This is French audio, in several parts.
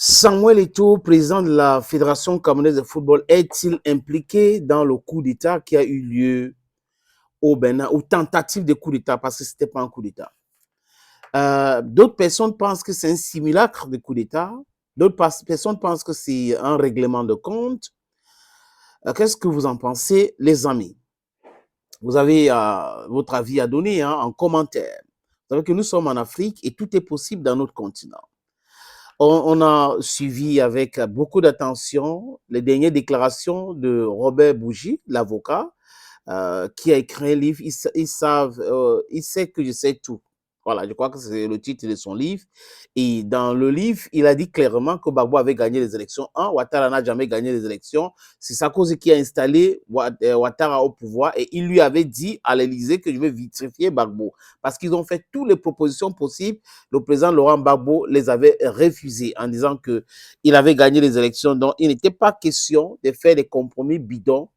Samuel Eto'o, président de la Fédération camerounaise de football, est-il impliqué dans le coup d'État qui a eu lieu au Bénin, ou tentative de coup d'État, parce que ce n'était pas un coup d'État? D'autres personnes pensent que c'est un simulacre de coup d'État. D'autres personnes pensent que c'est un règlement de compte. Qu'est-ce que vous en pensez, les amis? Vous avez votre avis à donner en commentaire. Vous savez que nous sommes en Afrique et tout est possible dans notre continent. On a suivi avec beaucoup d'attention les dernières déclarations de Robert Bougie, l'avocat, qui a écrit un livre. Il sait que je sais tout. Voilà, je crois que c'est le titre de son livre. Et dans le livre, il a dit clairement que Gbagbo avait gagné les élections. Ouattara n'a jamais gagné les élections. C'est Sarkozy qui a installé Ouattara au pouvoir et il lui avait dit à l'Élysée que je vais vitrifier Gbagbo parce qu'ils ont fait toutes les propositions possibles. Le président Laurent Gbagbo les avait refusées en disant qu'il avait gagné les élections. Donc, il n'était pas question de faire des compromis bidons,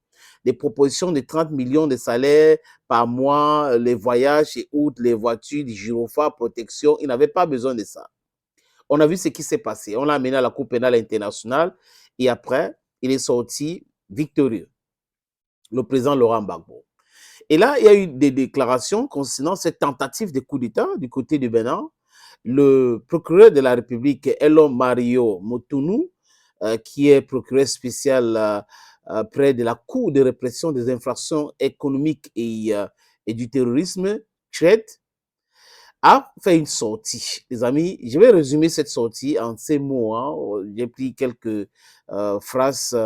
des propositions de 30 millions de salaires par mois, les voyages et autres, les voitures, les gyrophares, protection. Il n'avait pas besoin de ça. On a vu ce qui s'est passé. On l'a amené à la Cour pénale internationale et après, il est sorti victorieux, le président Laurent Gbagbo. Et là, il y a eu des déclarations concernant cette tentative de coup d'État du côté du Bénin. Le procureur de la République, Elon Mario Motounou, qui est procureur spécial près de la Cour de répression des infractions économiques et du terrorisme, CRED, a fait une sortie. Les amis, je vais résumer cette sortie en ces mots. J'ai pris quelques phrases.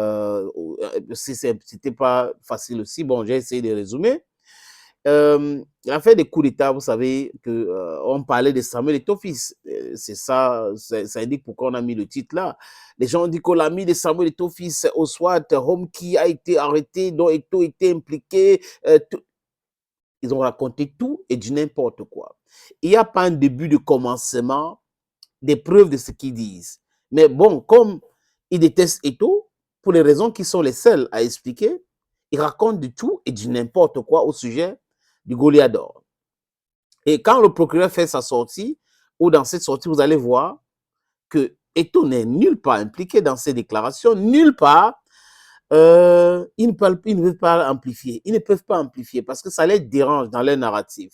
C'était pas facile aussi. Bon, j'ai essayé de résumer. L'affaire des coups d'État, vous savez qu'on parlait de Samuel Eto'o-Fils. C'est ça, ça indique pourquoi on a mis le titre là. Les gens ont dit qu'on l'a mis de Samuel Eto'o-Fils au SWAT, Homki a été arrêté, dont Eto'o était impliqué. Ils ont raconté tout et du n'importe quoi. Il n'y a pas un début de commencement des preuves de ce qu'ils disent. Mais bon, comme ils détestent Eto'o, pour les raisons qui sont les seules à expliquer, ils racontent du tout et du n'importe quoi au sujet du Goliath d'or. Et quand le procureur fait sa sortie, ou dans cette sortie, vous allez voir que Eto'o n'est nulle part impliqué dans ces déclarations, nulle part. Ils ne peuvent pas amplifier. Ils ne peuvent pas amplifier parce que ça les dérange dans leur narratif.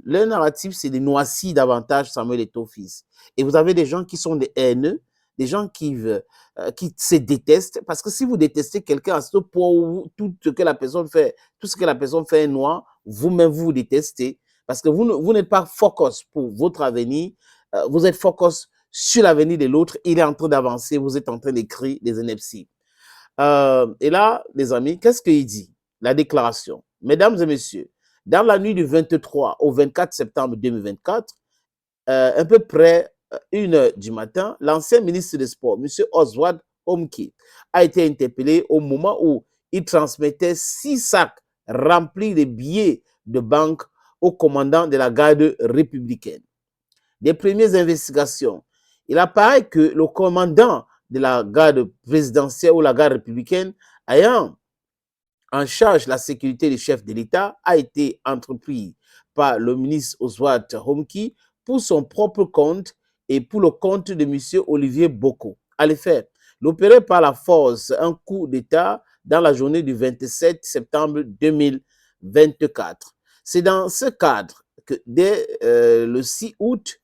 Leur narratif, c'est de noircir davantage Samuel Eto'o-Fils. Et vous avez des gens qui sont des haineux, des gens qui se détestent. Parce que si vous détestez quelqu'un à ce point où tout ce que la personne fait, tout ce que la personne fait est noir, vous-même vous détestez. Parce que vous n'êtes pas focus pour votre avenir. Vous êtes focus sur l'avenir de l'autre. Il est en train d'avancer. Vous êtes en train d'écrire des NFC. Et là, les amis, qu'est-ce qu'il dit? La déclaration. Mesdames et messieurs, dans la nuit du 23 au 24 septembre 2024, à peu près 1h du matin, l'ancien ministre des Sports, M. Oswald Omki, a été interpellé au moment où il transmettait 6 sacs remplis de billets de banque au commandant de la garde républicaine. Des premières investigations, il apparaît que le commandant de la garde présidentielle ou la garde républicaine ayant en charge la sécurité du chef de l'État a été entrepris par le ministre Oswald Homki pour son propre compte et pour le compte de M. Olivier Boko. À l'effet, l'opérer par la force un coup d'État dans la journée du 27 septembre 2024. C'est dans ce cadre que dès le 6 août,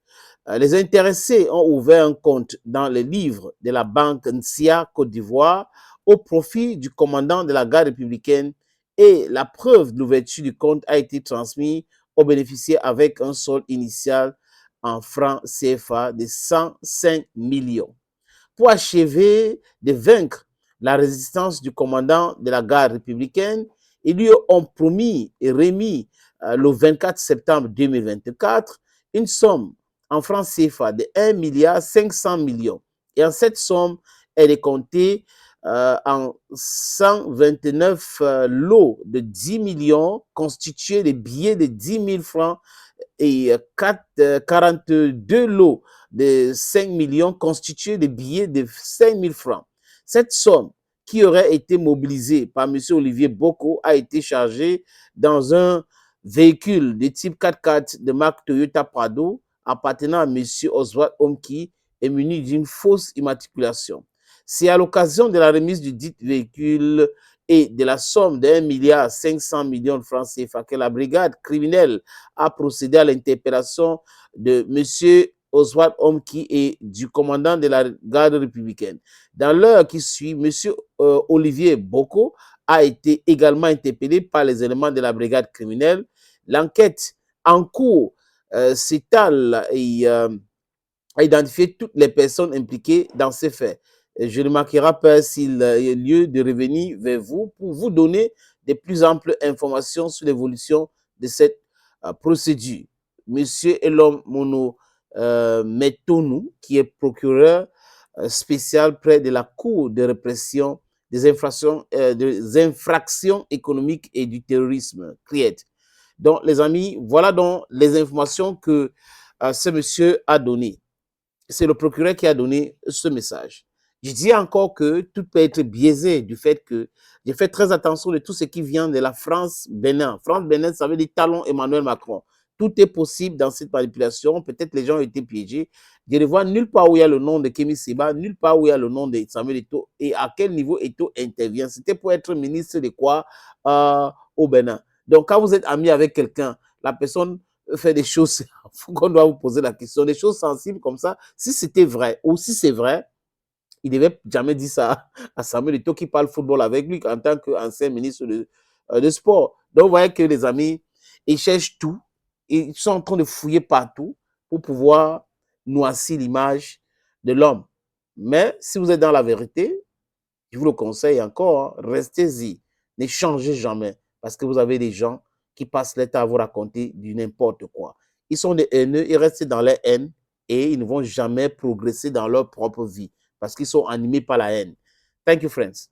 les intéressés ont ouvert un compte dans les livres de la banque NSIA Côte d'Ivoire au profit du commandant de la garde républicaine et la preuve de l'ouverture du compte a été transmise aux bénéficiaires avec un solde initial en francs CFA de 105 millions. Pour achever de vaincre la résistance du commandant de la garde républicaine, ils lui ont promis et remis le 24 septembre 2024 une somme en francs CFA de 1 milliard 500 millions. Et en cette somme, elle est comptée en 129 lots de 10 millions constitués de billets de 10 000 francs et 42 lots de 5 millions constitués de billets de 5 000 francs. Cette somme qui aurait été mobilisée par M. Olivier Boko a été chargée dans un véhicule de type 4x4 de marque Toyota Prado appartenant à M. Oswald Omki est muni d'une fausse immatriculation. C'est à l'occasion de la remise du dit véhicule et de la somme de 1,5 milliard de francs CFA que la brigade criminelle a procédé à l'interpellation de M. Oswald Omki et du commandant de la garde républicaine. Dans l'heure qui suit, M. Olivier Boko a été également interpellé par les éléments de la brigade criminelle. L'enquête en cours s'étale et à identifier toutes les personnes impliquées dans ces faits. Je ne manquerai pas s'il y a lieu de revenir vers vous pour vous donner de plus amples informations sur l'évolution de cette procédure. Monsieur Elom Mono Metonou, qui est procureur spécial près de la Cour de répression des infractions économiques et du terrorisme, CRIET. Donc, les amis, voilà donc les informations que ce monsieur a données. C'est le procureur qui a donné ce message. Je dis encore que tout peut être biaisé du fait que j'ai fait très attention de tout ce qui vient de la France-Bénin. France-Bénin, ça veut dire talon Emmanuel Macron. Tout est possible dans cette manipulation. Peut-être les gens ont été piégés. Je ne vois nulle part où il y a le nom de Kémy Séba, nulle part où il y a le nom de Samuel Eto'o et à quel niveau Eto'o intervient. C'était pour être ministre de quoi au Bénin. Donc, quand vous êtes ami avec quelqu'un, la personne fait des choses, il faut qu'on doit vous poser la question, des choses sensibles comme ça. Si c'était vrai ou si c'est vrai, il ne devait jamais dire ça à Samuel Eto'o qui parle football avec lui en tant qu'ancien ministre de sport. Donc, vous voyez que les amis, ils cherchent tout. Ils sont en train de fouiller partout pour pouvoir noircir l'image de l'homme. Mais si vous êtes dans la vérité, je vous le conseille encore, hein, restez-y. Ne changez jamais parce que vous avez des gens qui passent leur temps à vous raconter du n'importe quoi. Ils sont des haineux, ils restent dans leur haine et ils ne vont jamais progresser dans leur propre vie parce qu'ils sont animés par la haine. Thank you, friends.